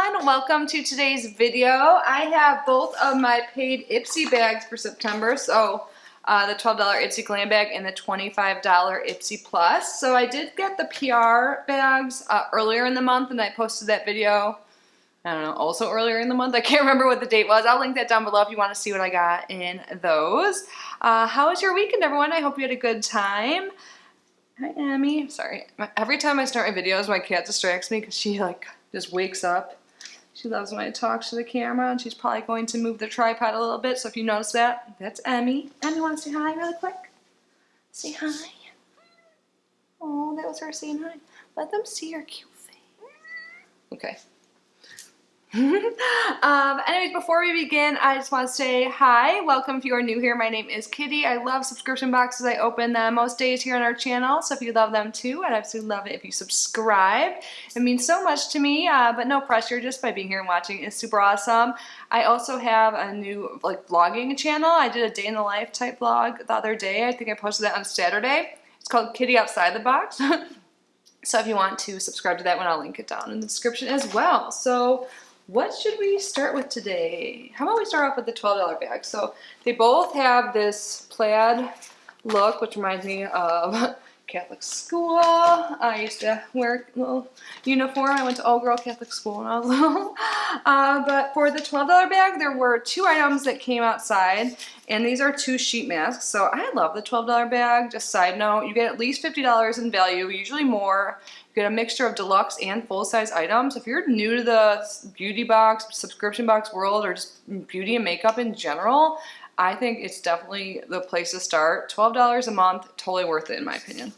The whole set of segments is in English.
everyone, welcome to today's video. I have both of my paid Ipsy bags for September, so the $12 Ipsy Glam bag and the $25 Ipsy Plus. So I did get the PR bags earlier in the month, and I posted that video, I don't know, also earlier in the month. I can't remember what the date was. I'll link that down below if you want to see what I got in those. How was your weekend, everyone? I hope you had a good time. Hi, Emmy. Sorry. Every time I start my videos, my cat distracts me because she just wakes up. She loves when I talk to the camera, and she's probably going to move the tripod a little bit. So if you notice that, that's Emmy. Emmy, want to say hi really quick? Say hi. Oh, that was her saying hi. Let them see your cute face. Okay. Anyways, before we begin, I just want to say hi. Welcome if you are new here. My name is Kitty. I love subscription boxes. I open them most days here on our channel, so if you love them too, I'd absolutely love it if you subscribe. It means so much to me, but no pressure. Just by being here and watching is super awesome. I also have a new vlogging channel. I did a day in the life type vlog the other day. I think I posted that on Saturday. It's called Kitty Outside the Box. So if you want to subscribe to that one, I'll link it down in the description as well. So what should we start with today? How about we start off with the $12 bag? So they both have this plaid look, which reminds me of Catholic school. I used to wear a little uniform. I went to all-girl Catholic school when I was little. But for the $12 bag, there were two items that came outside, and these are two sheet masks. So I love the $12 bag. Just side note, you get at least $50 in value, usually more. You get a mixture of deluxe and full-size items. If you're new to the beauty box, subscription box world, or just beauty and makeup in general, I think it's definitely the place to start. $12 a month, totally worth it in my opinion.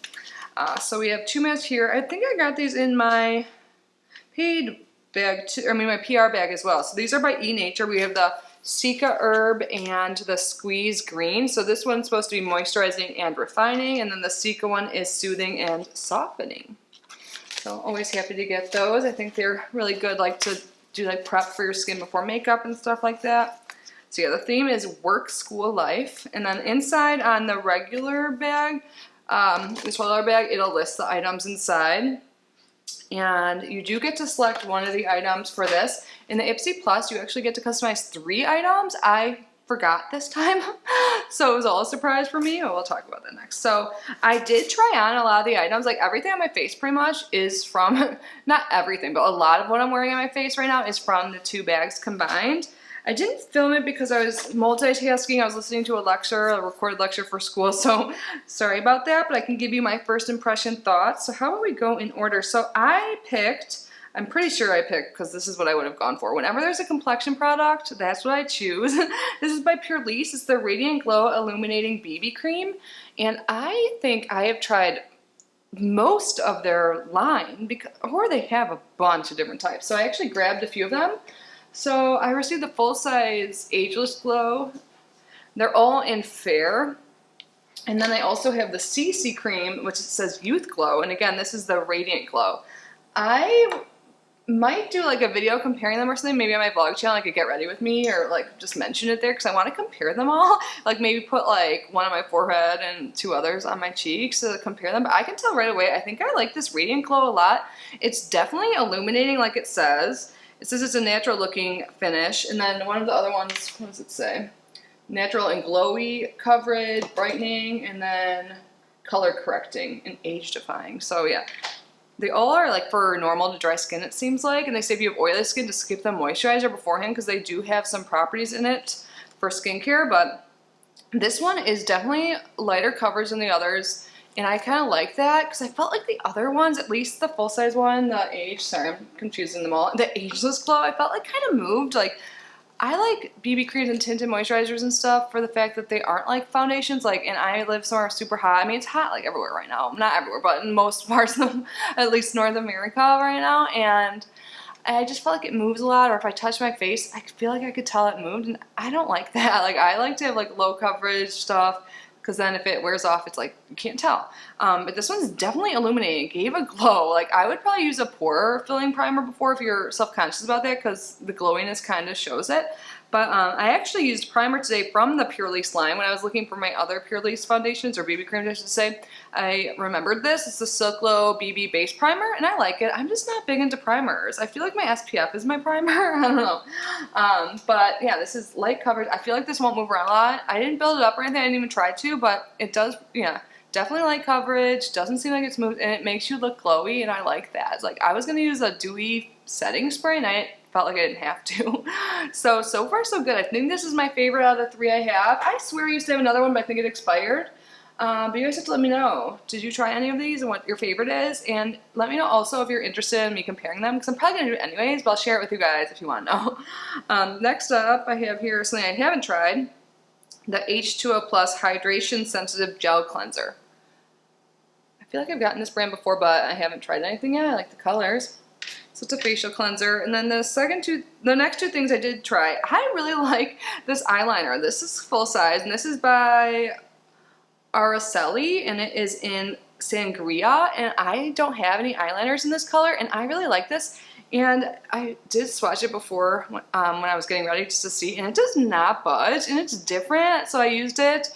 So we have two masks here. I think I got these in my paid bag too, my PR bag as well. So these are by E-Nature. We have the Cica Herb and the Squeeze Green. So this one's supposed to be moisturizing and refining, and then the Cica one is soothing and softening. So always happy to get those. I think they're really good to do prep for your skin before makeup and stuff like that. So yeah, the theme is work, school, life. And then inside on the regular bag, the $12 bag, it'll list the items inside. And you do get to select one of the items for this. In the Ipsy Plus, you actually get to customize 3 items. I forgot this time, so it was all a surprise for me. We'll talk about that next. So I did try on a lot of the items. Everything on my face pretty much is from, not everything, but a lot of what I'm wearing on my face right now is from the 2 bags combined. I didn't film it because I was multitasking. I was listening to a recorded lecture for school, so sorry about that, but I can give you my first impression thoughts. So how about we go in order? So I'm pretty sure I picked, because this is what I would have gone for. Whenever there's a complexion product, that's what I choose. This is by Pure Lease. It's the Radiant Glow Illuminating BB Cream, and I think I have tried most of their line, or they have a bunch of different types. So I actually grabbed a few of them. So I received the full-size Ageless Glow. They're all in fair. And then I also have the CC Cream, which says Youth Glow. And again, this is the Radiant Glow. I might do a video comparing them or something, maybe on my vlog channel, Get Ready With Me, or just mention it there, because I want to compare them all. Maybe put one on my forehead and 2 others on my cheeks to compare them. But I can tell right away, I think I like this Radiant Glow a lot. It's definitely illuminating like it says. It says it's a natural looking finish, and then one of the other ones, what does it say? Natural and glowy coverage, brightening, and then color correcting and age defying. So yeah, they all are for normal to dry skin, it seems like, and they say if you have oily skin to skip the moisturizer beforehand, because they do have some properties in it for skincare. But this one is definitely lighter coverage than the others. And I kind of like that, because I felt like the other ones, at least the full-size one, sorry, I'm confusing them all, the Ageless Glow, I felt kind of moved. I like BB creams and tinted moisturizers and stuff for the fact that they aren't foundations, and I live somewhere super hot. It's hot everywhere right now. Not everywhere, but in most parts of at least North America right now, and I just felt it moves a lot, or if I touch my face, I feel I could tell it moved, and I don't like that. I like to have low coverage stuff, because then if it wears off, it's you can't tell. But this one's definitely illuminating. It gave a glow. I would probably use a pore filling primer before if you're self-conscious about that, because the glowiness kind of shows it. But I actually used primer today from the Purely line when I was looking for my other Purely foundations, or BB creams I should say. I remembered this. It's the Silk Glow BB Base Primer, and I like it. I'm just not big into primers. I feel like my SPF is my primer. I don't know. But yeah, this is light coverage. I feel like this won't move around a lot. I didn't build it up or anything. I didn't even try to, but it does, yeah. Definitely light coverage, doesn't seem like it's moved, and it makes you look glowy, and I like that. It's like, I was going to use a dewy setting spray, and I felt like I didn't have to. So far so good. I think this is my favorite out of the 3 I have. I swear I used to have another one, but I think it expired. But you guys have to let me know. Did you try any of these and what your favorite is? And let me know also if you're interested in me comparing them, because I'm probably going to do it anyways, but I'll share it with you guys if you want to know. Next up, I have here something I haven't tried. The H2O Plus Hydration Sensitive Gel Cleanser. I feel like I've gotten this brand before, but I haven't tried anything yet. I like the colors. So it's a facial cleanser. And then the next two things I did try. I really like this eyeliner. This is full size, and this is by Araceli, and it is in Sangria. And I don't have any eyeliners in this color, and I really like this. And I did swatch it before when I was getting ready just to see, and it does not budge, and it's different. So I used it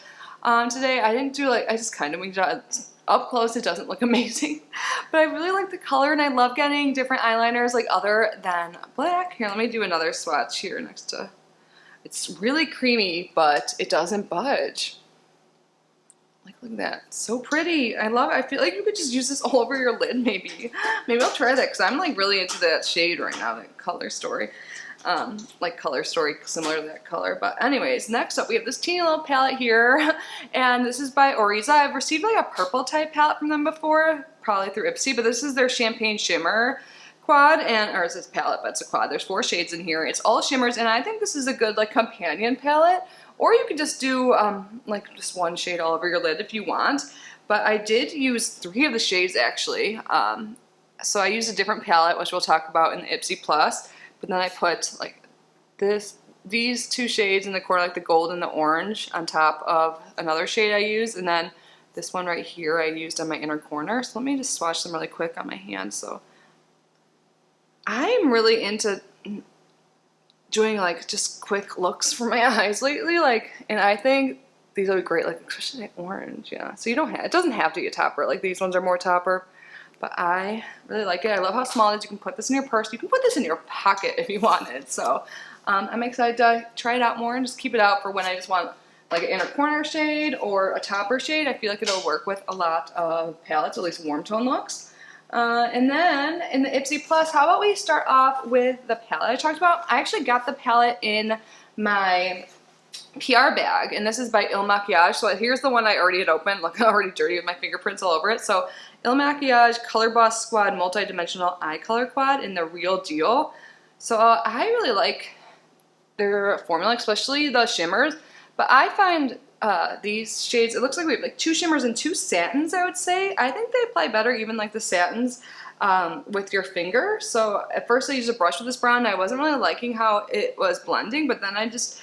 today. I didn't do I just kind of winged it out. Up close, it doesn't look amazing, but I really like the color, and I love getting different eyeliners other than black. Here, let me do another swatch here next to. It's really creamy, but it doesn't budge. Look at that, it's so pretty. I love it. I feel like you could just use this all over your lid, maybe. Maybe I'll try that, because I'm really into that shade right now, that Color Story. Color Story, similar to that color. But anyways, next up we have this teeny little palette here, and this is by Oriza. I've received a purple type palette from them before, probably through Ipsy, but this is their Champagne Shimmer quad, or is this palette, but it's a quad. There's 4 shades in here. It's all shimmers, and I think this is a good companion palette, or you could just do just one shade all over your lid if you want. But I did use 3 of the shades actually. So I used a different palette, which we'll talk about in the Ipsy Plus. But then I put these 2 shades in the corner, the gold and the orange, on top of another shade I used, and then this one right here I used on my inner corner. So let me just swatch them really quick on my hand. So I'm really into doing just quick looks for my eyes lately, and I think these are great, especially that orange, yeah. So it doesn't have to be a topper. These ones are more topper. But I really like it. I love how small it is. You can put this in your purse. You can put this in your pocket if you wanted. So I'm excited to try it out more and just keep it out for when I just want an inner corner shade or a topper shade. I feel like it'll work with a lot of palettes, at least warm tone looks. And then in the Ipsy Plus, how about we start off with the palette I talked about? I actually got the palette in my PR bag, and this is by Il Makiage. So here's the one I already had opened. Look, already dirty with my fingerprints all over it. So Il Makiage Color Boss Squad Multi-Dimensional Eye Color Quad in the Real Deal. So I really like their formula, especially the shimmers. But I find these shades, it looks like we have 2 shimmers and 2 satins, I would say. I think they apply better, even the satins, with your finger. So at first I used a brush with this brown, and I wasn't really liking how it was blending, but then I just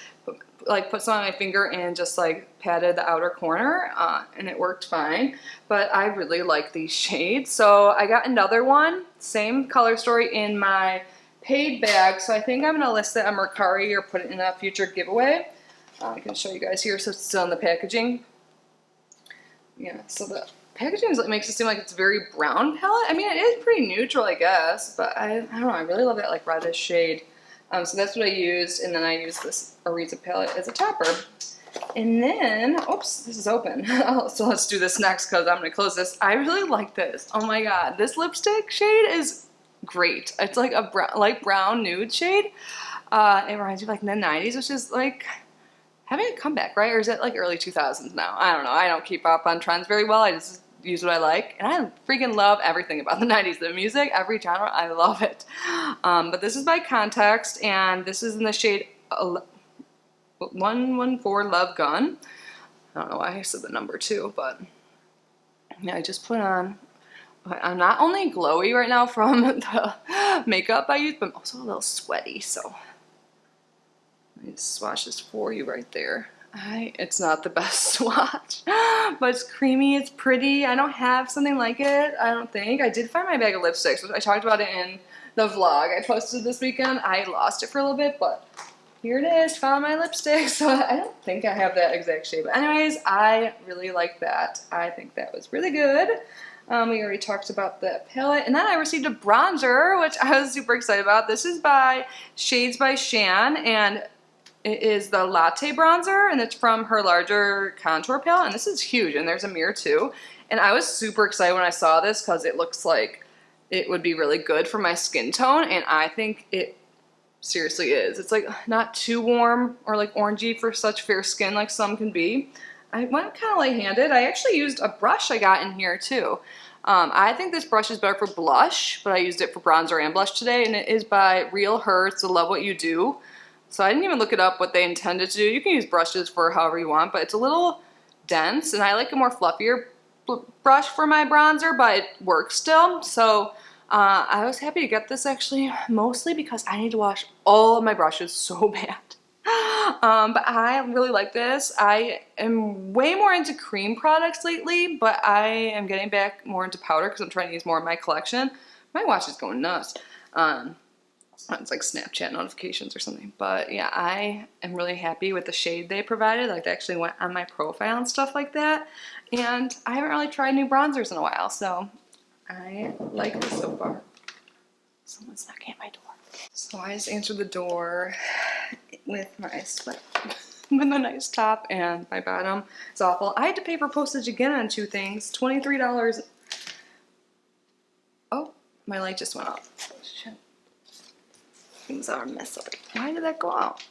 put some on my finger and just patted the outer corner, and it worked fine. But I really like these shades. So I got another one, same Color Story, in my paid bag. So I think I'm gonna list it on Mercari or put it in a future giveaway. I can show you guys here. So it's still in the packaging. Yeah, so the packaging makes it seem like it's a very brown palette. I mean, it is pretty neutral, I guess, but I don't know, I really love that reddish shade. So that's what I used, and then I used this Oriza palette as a topper. And then, oops, this is open. So let's do this next, because I'm going to close this. I really like this. Oh my god, this lipstick shade is great. It's like a light brown nude shade. It reminds me of the 90s, which is having a comeback, right? Or is it early 2000s now? I don't know. I don't keep up on trends very well. I just use what I like, and I freaking love everything about the 90s. The music, every genre, I love it. But this is by Context, and this is in the shade 114 Love Gun. I don't know why I said the number 2, but yeah, I just put on. I'm not only glowy right now from the makeup I use, but I'm also a little sweaty, so let me swatch this for you right there. It's not the best swatch, but it's creamy, it's pretty. I don't have something like it, I don't think. I did find my bag of lipsticks. I talked about it in the vlog I posted this weekend. I lost it for a little bit, but here it is, found my lipstick. So I don't think I have that exact shade. But anyways, I really like that. I think that was really good. We already talked about the palette. And then I received a bronzer, which I was super excited about. This is by Shades by Shan, and it is the Latte Bronzer, and it's from her larger contour palette. And this is huge, and there's a mirror too. And I was super excited when I saw this because it looks like it would be really good for my skin tone, and I think it seriously is. It's like not too warm or like orangey for such fair skin like some can be. I went kind of light-handed. I actually used a brush I got in here too. I think this brush is better for blush, but I used it for bronzer and blush today, and it is by Real Her. It's the Love What You Do. So I didn't even look it up what they intended to do. You can use brushes for however you want, but it's a little dense, and I like a more fluffier brush for my bronzer, but it works still. So I was happy to get this actually, mostly because I need to wash all of my brushes so bad. But I really like this. I am way more into cream products lately, but I am getting back more into powder because I'm trying to use more of my collection. My watch is going nuts. It's like Snapchat notifications or something. But yeah, I am really happy with the shade they provided. Like they actually went on my profile and stuff like that. And I haven't really tried new bronzers in a while, so I like this so far. Someone's knocking at my door. So I just answered the door with my sweat, with a nice top, and my bottom is awful. I had to pay for postage again on two things, $23. Oh, my light just went off. Oh, shit. Things are a mess up. Why did that go out?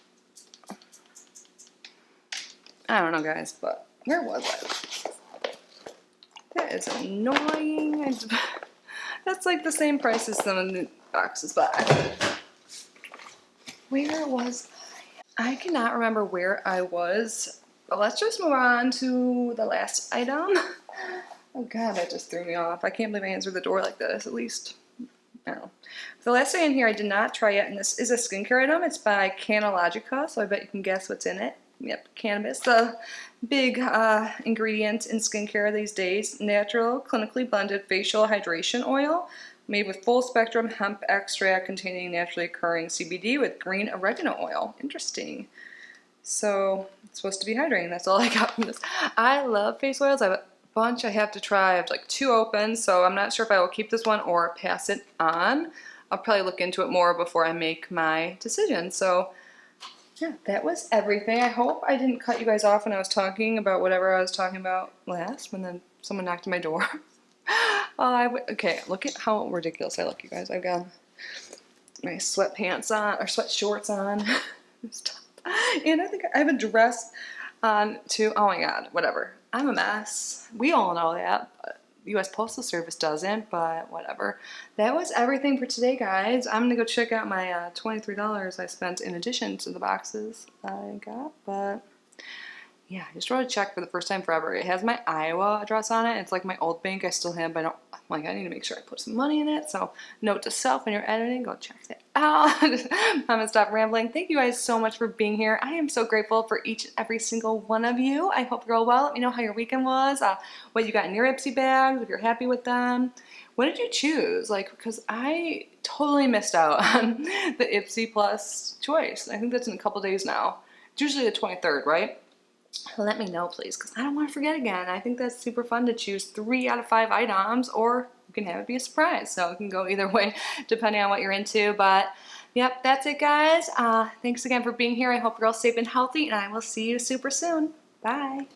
I don't know, guys, but where was I? That is annoying. That's like the same price as some of the boxes, but where was I? I cannot remember where I was, but let's just move on to the last item. Oh god, that just threw me off. I can't believe I answered the door like this, at least. I don't know. The last thing in here I did not try yet, and this is a skincare item. It's by Canalogica, so I bet you can guess what's in it. Yep, cannabis, the big ingredient in skincare these days. Natural, clinically blended facial hydration oil made with full spectrum hemp extract containing naturally occurring CBD with green oregano oil. Interesting. So it's supposed to be hydrating. That's all I got from this. I love face oils. I have a bunch I have to try. I have like 2 open, so I'm not sure if I will keep this one or pass it on. I'll probably look into it more before I make my decision. So yeah, that was everything. I hope I didn't cut you guys off when I was talking about whatever I was talking about last when then someone knocked on my door. Okay, look at how ridiculous I look, you guys. I've got my sweatpants on, or sweat shorts on. And I think I have a dress on too. Oh my god, whatever. I'm a mess. We all know that, but the U.S. Postal Service doesn't, but whatever. That was everything for today, guys. I'm gonna go check out my $23 I spent in addition to the boxes I got, but yeah, I just wrote a check for the first time forever. It has my Iowa address on it. It's like my old bank I still have, but I need to make sure I put some money in it. So note to self when you're editing, go check that out. I'm gonna stop rambling. Thank you guys so much for being here. I am so grateful for each and every single one of you. I hope you're all well. Let me know how your weekend was, what you got in your Ipsy bags, if you're happy with them. What did you choose? Because I totally missed out on the Ipsy Plus choice. I think that's in a couple days now. It's usually the 23rd, right? Let me know, please, because I don't want to forget again. I think that's super fun to choose 3 out of 5 items, or you can have it be a surprise. So it can go either way, depending on what you're into. But, yep, that's it, guys. Thanks again for being here. I hope you're all safe and healthy, and I will see you super soon. Bye.